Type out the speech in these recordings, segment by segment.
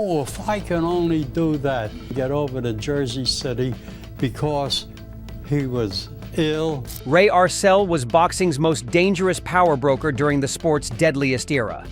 oh, if I can only do that, get over to Jersey City because he was ill. Ray Arcel was boxing's most dangerous power broker during the sport's deadliest era.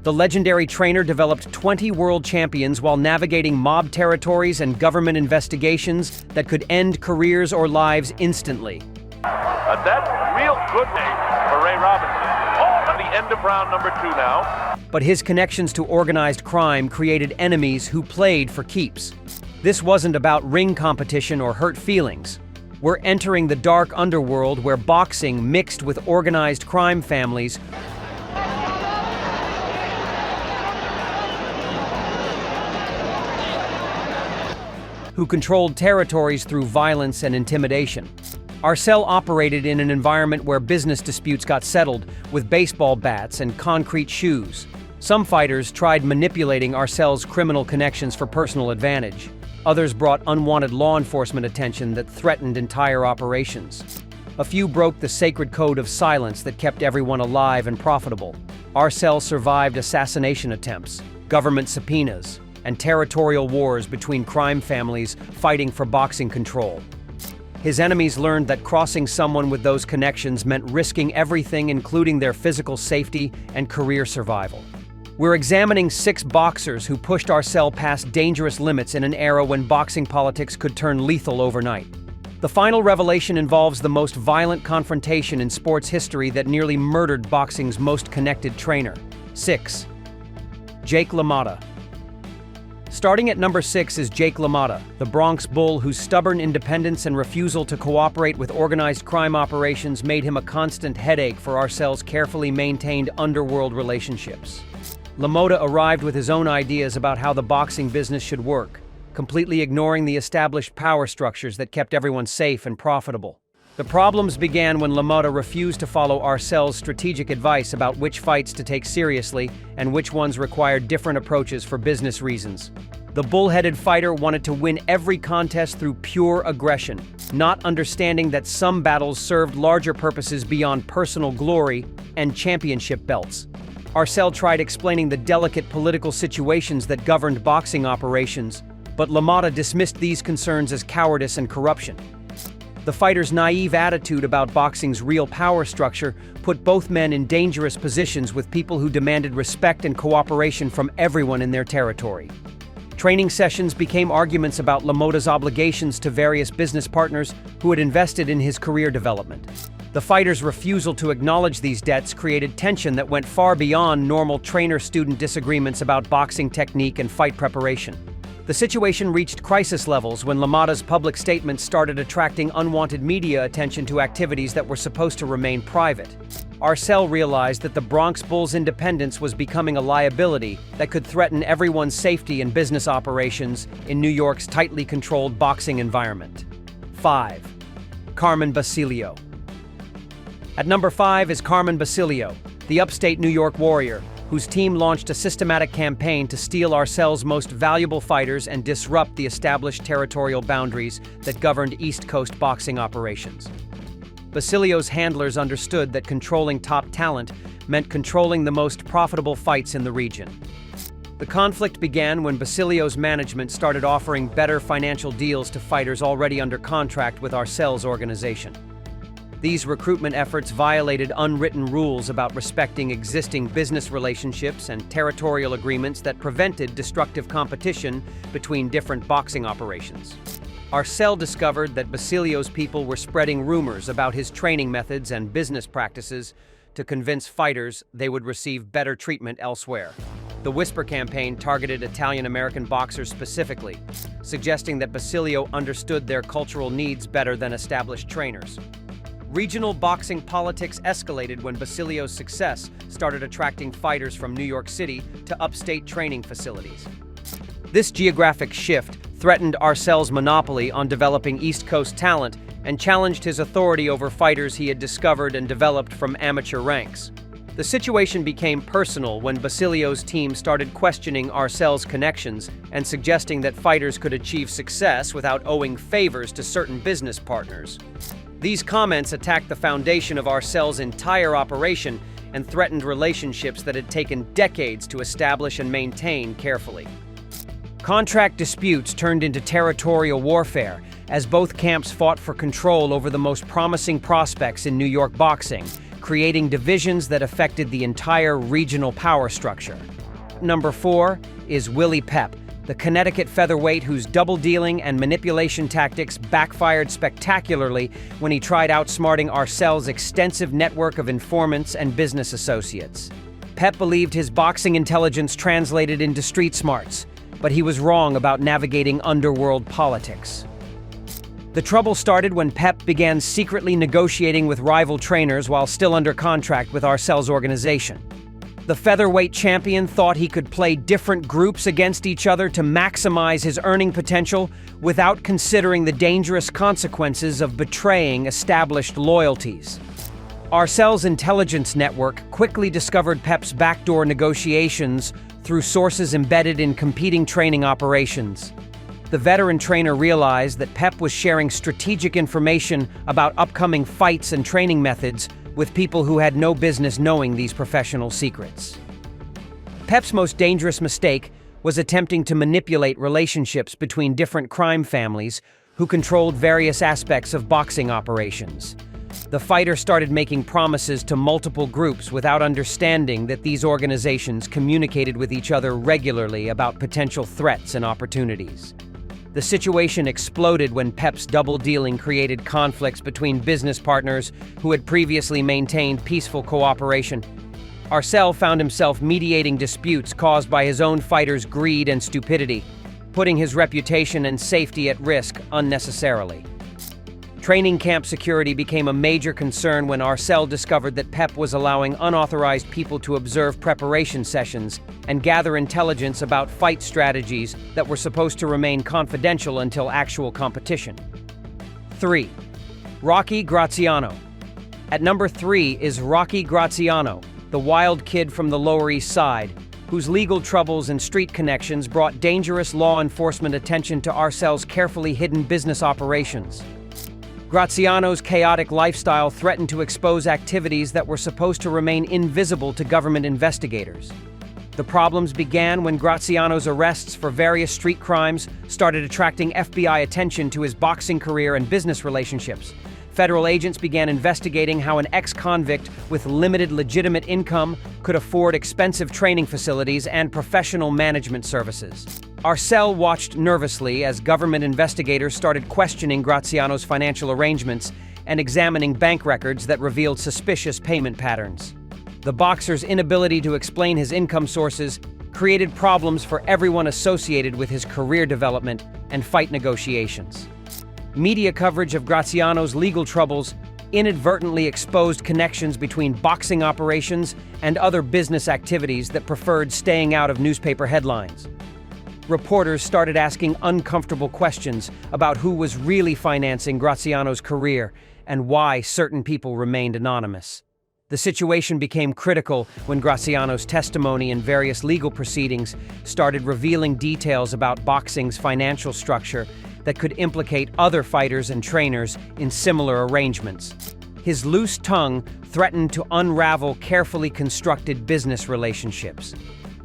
The legendary trainer developed 20 world champions while navigating mob territories and government investigations that could end careers or lives instantly. A dead, real good day for Ray Robinson. Oh, at the end of round number 2 now. But his connections to organized crime created enemies who played for keeps. This wasn't about ring competition or hurt feelings. We're entering the dark underworld where boxing mixed with organized crime families who controlled territories through violence and intimidation. Arcel operated in an environment where business disputes got settled with baseball bats and concrete shoes. Some fighters tried manipulating Arcel's criminal connections for personal advantage. Others brought unwanted law enforcement attention that threatened entire operations. A few broke the sacred code of silence that kept everyone alive and profitable. Arcel survived assassination attempts, government subpoenas, and territorial wars between crime families fighting for boxing control. His enemies learned that crossing someone with those connections meant risking everything, including their physical safety and career survival. We're examining 6 boxers who pushed Arcel past dangerous limits in an era when boxing politics could turn lethal overnight. The final revelation involves the most violent confrontation in sports history that nearly murdered boxing's most connected trainer. 6. Jake LaMotta. Starting at number 6 is Jake LaMotta, the Bronx Bull whose stubborn independence and refusal to cooperate with organized crime operations made him a constant headache for Arcel's carefully maintained underworld relationships. LaMotta arrived with his own ideas about how the boxing business should work, completely ignoring the established power structures that kept everyone safe and profitable. The problems began when LaMotta refused to follow Arcel's strategic advice about which fights to take seriously and which ones required different approaches for business reasons. The bull-headed fighter wanted to win every contest through pure aggression, not understanding that some battles served larger purposes beyond personal glory and championship belts. Arcel tried explaining the delicate political situations that governed boxing operations, but LaMotta dismissed these concerns as cowardice and corruption. The fighter's naive attitude about boxing's real power structure put both men in dangerous positions with people who demanded respect and cooperation from everyone in their territory. Training sessions became arguments about LaMotta's obligations to various business partners who had invested in his career development. The fighter's refusal to acknowledge these debts created tension that went far beyond normal trainer-student disagreements about boxing technique and fight preparation. The situation reached crisis levels when LaMotta's public statements started attracting unwanted media attention to activities that were supposed to remain private. Arcel realized that the Bronx Bull's independence was becoming a liability that could threaten everyone's safety in business operations in New York's tightly controlled boxing environment. 5. Carmen Basilio. At number 5 is Carmen Basilio, the upstate New York warrior, whose team launched a systematic campaign to steal Arcel's most valuable fighters and disrupt the established territorial boundaries that governed East Coast boxing operations. Basilio's handlers understood that controlling top talent meant controlling the most profitable fights in the region. The conflict began when Basilio's management started offering better financial deals to fighters already under contract with Arcel's organization. These recruitment efforts violated unwritten rules about respecting existing business relationships and territorial agreements that prevented destructive competition between different boxing operations. Arcel discovered that Basilio's people were spreading rumors about his training methods and business practices to convince fighters they would receive better treatment elsewhere. The Whisper campaign targeted Italian-American boxers specifically, suggesting that Basilio understood their cultural needs better than established trainers. Regional boxing politics escalated when Basilio's success started attracting fighters from New York City to upstate training facilities. This geographic shift threatened Arcel's monopoly on developing East Coast talent and challenged his authority over fighters he had discovered and developed from amateur ranks. The situation became personal when Basilio's team started questioning Arcel's connections and suggesting that fighters could achieve success without owing favors to certain business partners. These comments attacked the foundation of Arcel's entire operation and threatened relationships that had taken decades to establish and maintain carefully. Contract disputes turned into territorial warfare as both camps fought for control over the most promising prospects in New York boxing, creating divisions that affected the entire regional power structure. Number 4 is Willie Pep, the Connecticut featherweight whose double-dealing and manipulation tactics backfired spectacularly when he tried outsmarting Arcel's extensive network of informants and business associates. Pep believed his boxing intelligence translated into street smarts, but he was wrong about navigating underworld politics. The trouble started when Pep began secretly negotiating with rival trainers while still under contract with Arcel's organization. The featherweight champion thought he could play different groups against each other to maximize his earning potential without considering the dangerous consequences of betraying established loyalties. Arcel's intelligence network quickly discovered Pep's backdoor negotiations through sources embedded in competing training operations. The veteran trainer realized that Pep was sharing strategic information about upcoming fights and training methods with people who had no business knowing these professional secrets. Pep's most dangerous mistake was attempting to manipulate relationships between different crime families who controlled various aspects of boxing operations. The fighter started making promises to multiple groups without understanding that these organizations communicated with each other regularly about potential threats and opportunities. The situation exploded when Pep's double-dealing created conflicts between business partners who had previously maintained peaceful cooperation. Arcel found himself mediating disputes caused by his own fighters' greed and stupidity, putting his reputation and safety at risk unnecessarily. Training camp security became a major concern when Arcel discovered that Pep was allowing unauthorized people to observe preparation sessions and gather intelligence about fight strategies that were supposed to remain confidential until actual competition. 3. Rocky Gratziano. At number 3 is Rocky Gratziano, the wild kid from the Lower East Side, whose legal troubles and street connections brought dangerous law enforcement attention to Arcel's carefully hidden business operations. Gratziano's chaotic lifestyle threatened to expose activities that were supposed to remain invisible to government investigators. The problems began when Gratziano's arrests for various street crimes started attracting FBI attention to his boxing career and business relationships. Federal agents began investigating how an ex-convict with limited legitimate income could afford expensive training facilities and professional management services. Arcel watched nervously as government investigators started questioning Gratziano's financial arrangements and examining bank records that revealed suspicious payment patterns. The boxer's inability to explain his income sources created problems for everyone associated with his career development and fight negotiations. Media coverage of Gratziano's legal troubles inadvertently exposed connections between boxing operations and other business activities that preferred staying out of newspaper headlines. Reporters started asking uncomfortable questions about who was really financing Gratziano's career and why certain people remained anonymous. The situation became critical when Gratziano's testimony in various legal proceedings started revealing details about boxing's financial structure that could implicate other fighters and trainers in similar arrangements. His loose tongue threatened to unravel carefully constructed business relationships.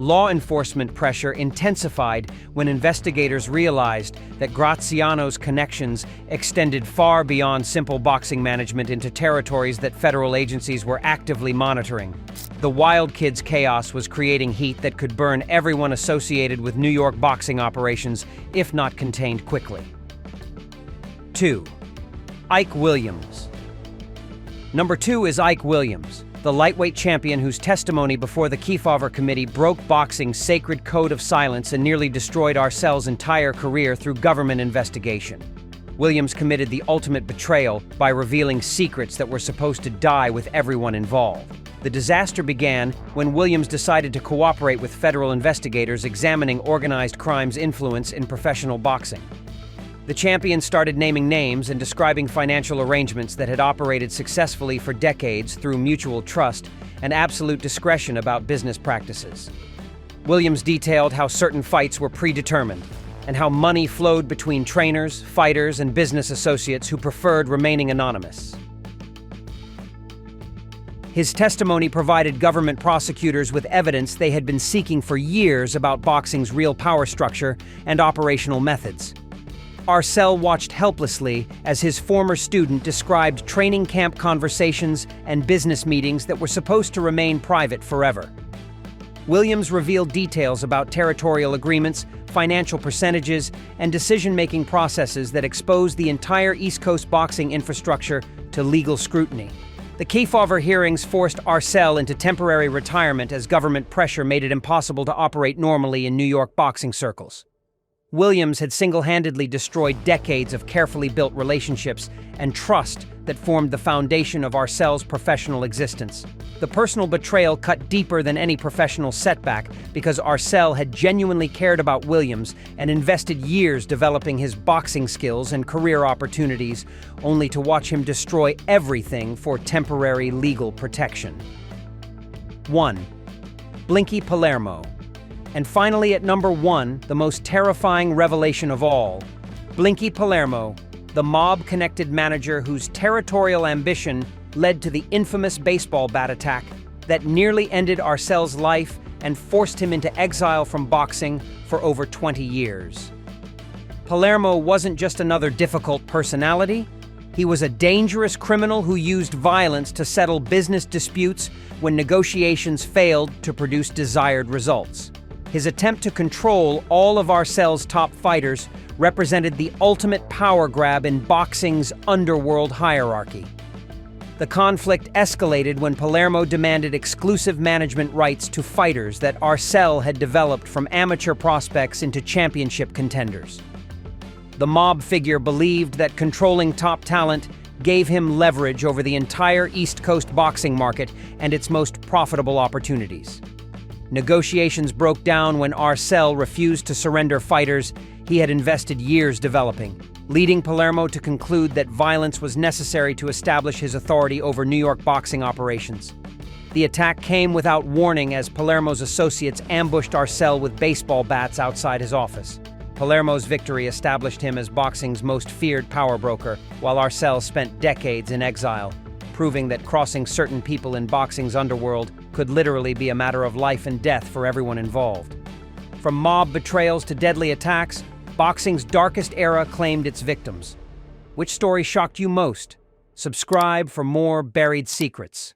Law enforcement pressure intensified when investigators realized that Gratziano's connections extended far beyond simple boxing management into territories that federal agencies were actively monitoring. The Wild Kid's chaos was creating heat that could burn everyone associated with New York boxing operations, if not contained quickly. 2. Ike Williams. Number 2 is Ike Williams, the lightweight champion whose testimony before the Kefauver Committee broke boxing's sacred code of silence and nearly destroyed Arcel's entire career through government investigation. Williams committed the ultimate betrayal by revealing secrets that were supposed to die with everyone involved. The disaster began when Williams decided to cooperate with federal investigators examining organized crime's influence in professional boxing. The champion started naming names and describing financial arrangements that had operated successfully for decades through mutual trust and absolute discretion about business practices. Williams detailed how certain fights were predetermined and how money flowed between trainers, fighters, and business associates who preferred remaining anonymous. His testimony provided government prosecutors with evidence they had been seeking for years about boxing's real power structure and operational methods. Arcel watched helplessly as his former student described training camp conversations and business meetings that were supposed to remain private forever. Williams revealed details about territorial agreements, financial percentages, and decision-making processes that exposed the entire East Coast boxing infrastructure to legal scrutiny. The Kefauver hearings forced Arcel into temporary retirement as government pressure made it impossible to operate normally in New York boxing circles. Williams had single-handedly destroyed decades of carefully built relationships and trust that formed the foundation of Arcel's professional existence. The personal betrayal cut deeper than any professional setback because Arcel had genuinely cared about Williams and invested years developing his boxing skills and career opportunities, only to watch him destroy everything for temporary legal protection. 1. Blinkcky Polalmo. And finally, at number 1, the most terrifying revelation of all, Blinkcky Polalmo, the mob-connected manager whose territorial ambition led to the infamous baseball bat attack that nearly ended Arcel's life and forced him into exile from boxing for over 20 years. Polalmo wasn't just another difficult personality. He was a dangerous criminal who used violence to settle business disputes when negotiations failed to produce desired results. His attempt to control all of Arcel's top fighters represented the ultimate power grab in boxing's underworld hierarchy. The conflict escalated when Polalmo demanded exclusive management rights to fighters that Arcel had developed from amateur prospects into championship contenders. The mob figure believed that controlling top talent gave him leverage over the entire East Coast boxing market and its most profitable opportunities. Negotiations broke down when Arcel refused to surrender fighters he had invested years developing, leading Polalmo to conclude that violence was necessary to establish his authority over New York boxing operations. The attack came without warning as Polalmo's associates ambushed Arcel with baseball bats outside his office. Polalmo's victory established him as boxing's most feared power broker, while Arcel spent decades in exile, proving that crossing certain people in boxing's underworld could literally be a matter of life and death for everyone involved. From mob betrayals to deadly attacks, boxing's darkest era claimed its victims. Which story shocked you most? Subscribe for more buried secrets.